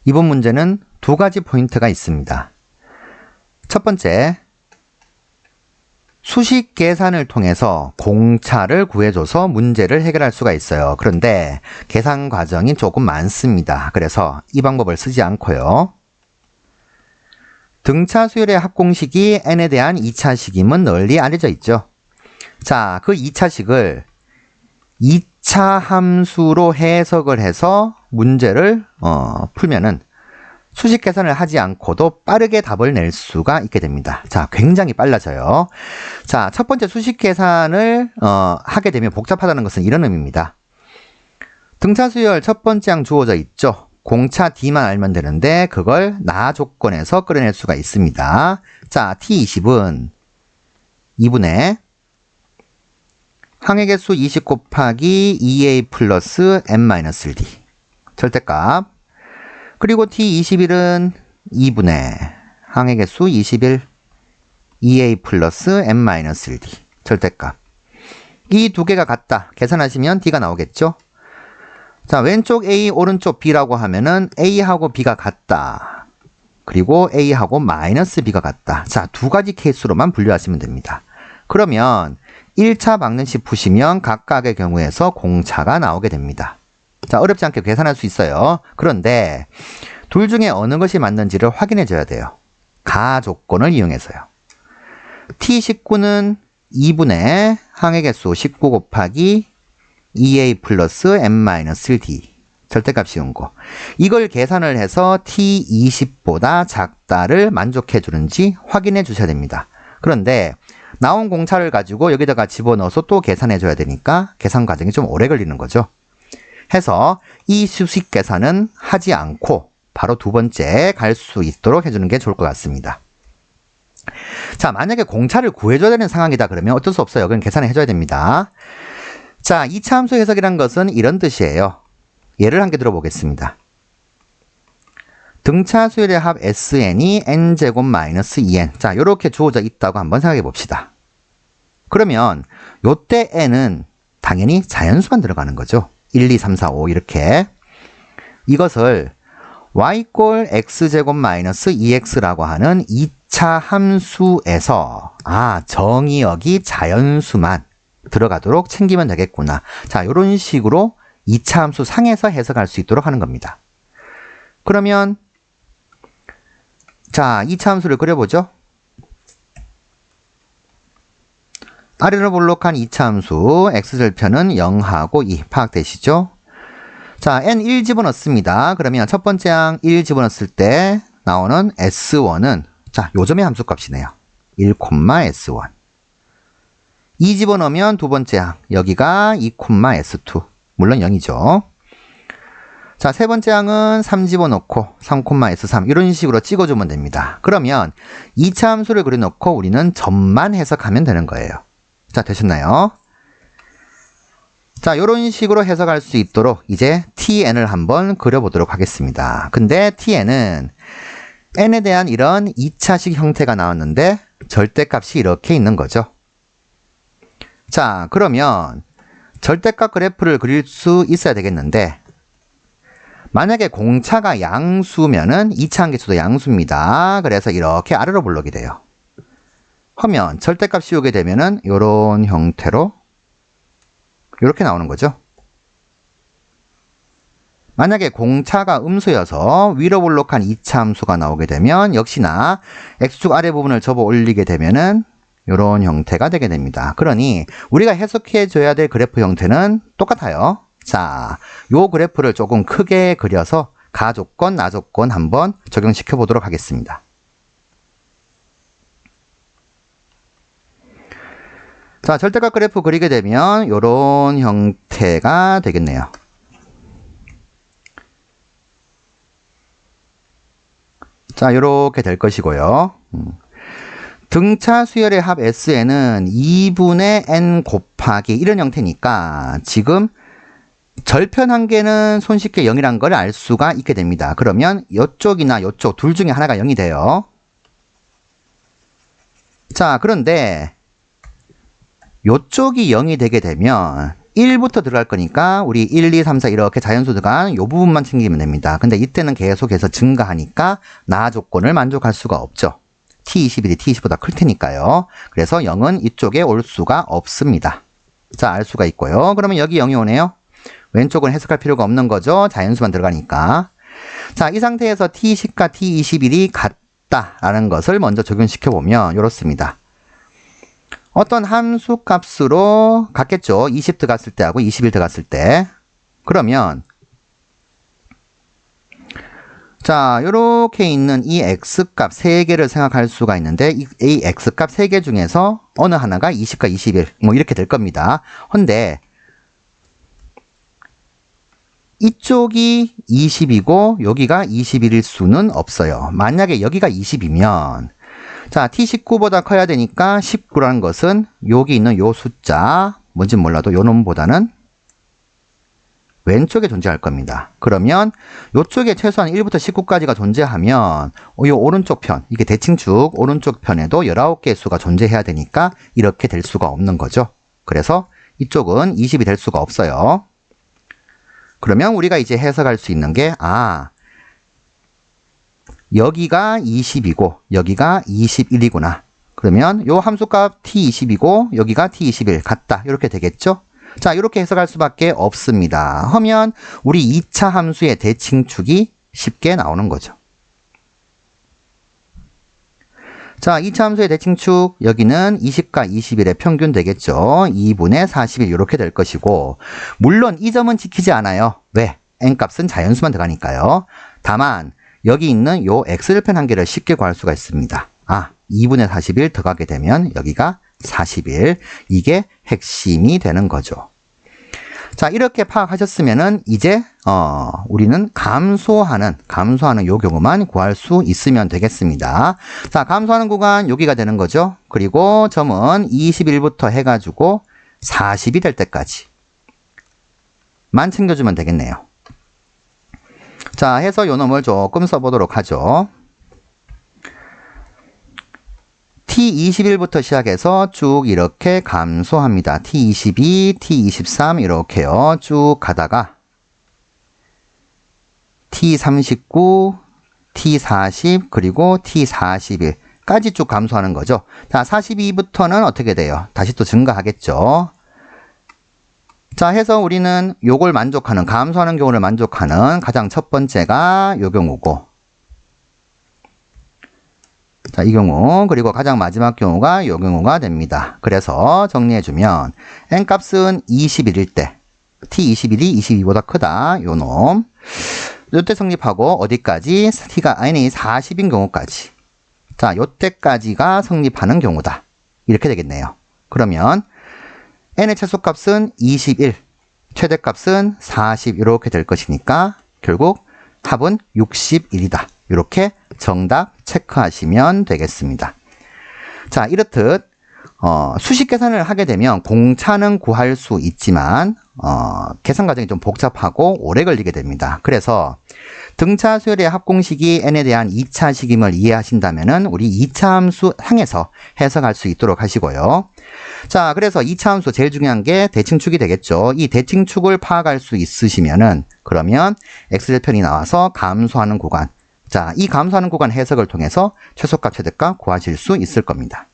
이번 문제는 두 가지 포인트가 있습니다. 첫 번째, 수식 계산을 통해서 공차를 구해줘서 문제를 해결할 수가 있어요. 그런데 계산 과정이 조금 많습니다. 그래서 이 방법을 쓰지 않고요. 등차 수열의 합공식이 n에 대한 2차식임은 널리 알려져 있죠. 자, 그 2차식을 2차 함수로 해석을 해서 문제를 풀면은 수식 계산을 하지 않고도 빠르게 답을 낼 수가 있게 됩니다. 자, 굉장히 빨라져요. 자, 첫 번째 수식 계산을 하게 되면 복잡하다는 것은 이런 의미입니다. 등차 수열 첫 번째 항 주어져 있죠. 공차 D만 알면 되는데 그걸 나 조건에서 끌어낼 수가 있습니다. 자, T20은 2분의 항의 개수 20 곱하기 2a 플러스 n-1d 절대값. 그리고 T21은 2분의 항의 개수 21 2a 플러스 n-1d 절대값. 이 두 개가 같다. 계산하시면 D가 나오겠죠. 자, 왼쪽 A, 오른쪽 B라고 하면은 A하고 B가 같다. 그리고 A하고 마이너스 B가 같다. 자, 두 가지 케이스로만 분류하시면 됩니다. 그러면 1차 방정식 푸시면 각각의 경우에서 공차가 나오게 됩니다. 자, 어렵지 않게 계산할 수 있어요. 그런데 둘 중에 어느 것이 맞는지를 확인해 줘야 돼요. 가 조건을 이용해서요. T19는 2분의 항의 개수 19 곱하기 2a 플러스 n-1d 절대값 씌운 거. 이걸 계산을 해서 T20보다 작다를 만족해 주는지 확인해 주셔야 됩니다. 그런데 나온 공차를 가지고 여기다가 집어넣어서 또 계산해 줘야 되니까 계산 과정이 좀 오래 걸리는 거죠. 해서 이 수식 계산은 하지 않고 바로 두 번째 갈 수 있도록 해주는 게 좋을 것 같습니다. 자, 만약에 공차를 구해줘야 되는 상황이다 그러면 어쩔 수 없어요. 그건 계산을 해줘야 됩니다. 자, 2차 함수 해석이란 것은 이런 뜻이에요. 예를 한 개 들어보겠습니다. 등차 수열의 합 SN이 n제곱 마이너스 2n. 자, 요렇게 주어져 있다고 한번 생각해 봅시다. 그러면 요때 n은 당연히 자연수만 들어가는 거죠. 1, 2, 3, 4, 5 이렇게. 이것을 y = x제곱 마이너스 2x라고 하는 2차 함수에서 정의역이 자연수만 들어가도록 챙기면 되겠구나. 자, 이런 식으로 2차 함수 상에서 해석할 수 있도록 하는 겁니다. 그러면 자, 2차 함수를 그려보죠. 아래로 볼록한 2차 함수 x절편은 0하고 2 파악되시죠? 자, n1 집어넣습니다. 그러면 첫 번째 항 1 집어넣었을 때 나오는 s1은 자, 요점의 함수값이네요. 1, s1. 2 집어넣으면 두 번째 항 여기가 2, s2. 물론 0이죠. 자, 세 번째 항은 3 집어넣고 3, s3 이런 식으로 찍어주면 됩니다. 그러면 2차 함수를 그려놓고 우리는 점만 해석하면 되는 거예요. 자, 되셨나요? 자, 이런 식으로 해석할 수 있도록 이제 tn을 한번 그려보도록 하겠습니다. 근데 tn은 n에 대한 이런 2차식 형태가 나왔는데 절대값이 이렇게 있는 거죠. 자, 그러면 절대값 그래프를 그릴 수 있어야 되겠는데 만약에 공차가 양수면은 2차 함계수도 양수입니다. 그래서 이렇게 아래로 볼록이 돼요. 하면 절대값 씌우게 되면은 이런 형태로 이렇게 나오는 거죠. 만약에 공차가 음수여서 위로 볼록한 2차 함수가 나오게 되면 역시나 x축 아래 부분을 접어 올리게 되면은 이런 형태가 되게 됩니다. 그러니 우리가 해석해 줘야 될 그래프 형태는 똑같아요. 자, 요 그래프를 조금 크게 그려서 가 조건, 나 조건 한번 적용시켜 보도록 하겠습니다. 자, 절대값 그래프 그리게 되면 이런 형태가 되겠네요. 자, 이렇게 될 것이고요. 등차 수열의 합 SN은 2분의 n 곱하기 이런 형태니까 지금 절편 한계는 손쉽게 0이란 걸 알 수가 있게 됩니다. 그러면 이쪽이나 이쪽 둘 중에 하나가 0이 돼요. 자, 그런데 이쪽이 0이 되게 되면 1부터 들어갈 거니까 우리 1, 2, 3, 4 이렇게 자연수 들어간 요 부분만 챙기면 됩니다. 근데 이때는 계속해서 증가하니까 나 조건을 만족할 수가 없죠. T21이 T20보다 클 테니까요. 그래서 0은 이쪽에 올 수가 없습니다. 자, 알 수가 있고요. 그러면 여기 0이 오네요. 왼쪽은 해석할 필요가 없는 거죠. 자연수만 들어가니까. 자, 이 상태에서 T10과 T21이 같다라는 것을 먼저 적용시켜 보면 이렇습니다. 어떤 함수 값으로 같겠죠. 20 들어갔을 때하고 21 들어갔을 때. 그러면 자, 요렇게 있는 이 x값 3개를 생각할 수가 있는데 이 x값 3개 중에서 어느 하나가 20과 21 뭐 이렇게 될 겁니다. 근데 이쪽이 20이고 여기가 21일 수는 없어요. 만약에 여기가 20이면 자, T19보다 커야 되니까 19라는 것은 여기 있는 요 숫자 뭔진 몰라도 요 놈보다는 왼쪽에 존재할 겁니다. 그러면 이쪽에 최소한 1부터 19까지가 존재하면 이 오른쪽 편, 이게 대칭축 오른쪽 편에도 19개의 수가 존재해야 되니까 이렇게 될 수가 없는 거죠. 그래서 이쪽은 20이 될 수가 없어요. 그러면 우리가 이제 해석할 수 있는 게 여기가 20이고 여기가 21이구나. 그러면 요 함수값 T20이고 여기가 T21 같다. 이렇게 되겠죠? 자, 이렇게 해석할 수밖에 없습니다. 하면 우리 2차 함수의 대칭축이 쉽게 나오는 거죠. 자, 2차 함수의 대칭축 여기는 20과 21의 평균 되겠죠. 2분의 41 이렇게 될 것이고 물론 이 점은 지키지 않아요. 왜? n값은 자연수만 들어가니까요. 다만 여기 있는 요 x절편 한 개를 쉽게 구할 수가 있습니다. 2분의 41 더하게 되면 여기가 41. 이게 핵심이 되는 거죠. 자, 이렇게 파악하셨으면은 이제 우리는 감소하는 요 경우만 구할 수 있으면 되겠습니다. 자, 감소하는 구간 여기가 되는 거죠. 그리고 점은 21부터 해가지고 40이 될 때까지만 챙겨주면 되겠네요. 자, 해서 요 놈을 조금 써보도록 하죠. T21부터 시작해서 쭉 이렇게 감소합니다. T22, T23 이렇게요. 쭉 가다가 T39, T40 그리고 T41까지 쭉 감소하는 거죠. 자, 42부터는 어떻게 돼요? 다시 또 증가하겠죠. 자, 해서 우리는 요걸 만족하는, 감소하는 경우를 만족하는 가장 첫 번째가 요 경우고, 자, 이 경우, 그리고 가장 마지막 경우가 요 경우가 됩니다. 그래서 정리해주면, n값은 21일 때, t21이 22보다 크다, 요 놈. 요때 성립하고, 어디까지? n이 40인 경우까지. 자, 요때까지가 성립하는 경우다. 이렇게 되겠네요. 그러면, n의 최소값은 21, 최대값은 40 이렇게 될 것이니까 결국 합은 61이다. 이렇게 정답 체크하시면 되겠습니다. 자, 이렇듯 수식 계산을 하게 되면 공차는 구할 수 있지만 계산 과정이 좀 복잡하고 오래 걸리게 됩니다. 그래서 등차 수열의 합공식이 n에 대한 2차 식임을 이해하신다면 우리 2차 함수 상에서 해석할 수 있도록 하시고요. 자, 그래서 2차 함수 제일 중요한 게 대칭축이 되겠죠. 이 대칭축을 파악할 수 있으시면은 그러면 x절편이 나와서 감소하는 구간. 자, 이 감소하는 구간 해석을 통해서 최소값, 최대값 구하실 수 있을 겁니다.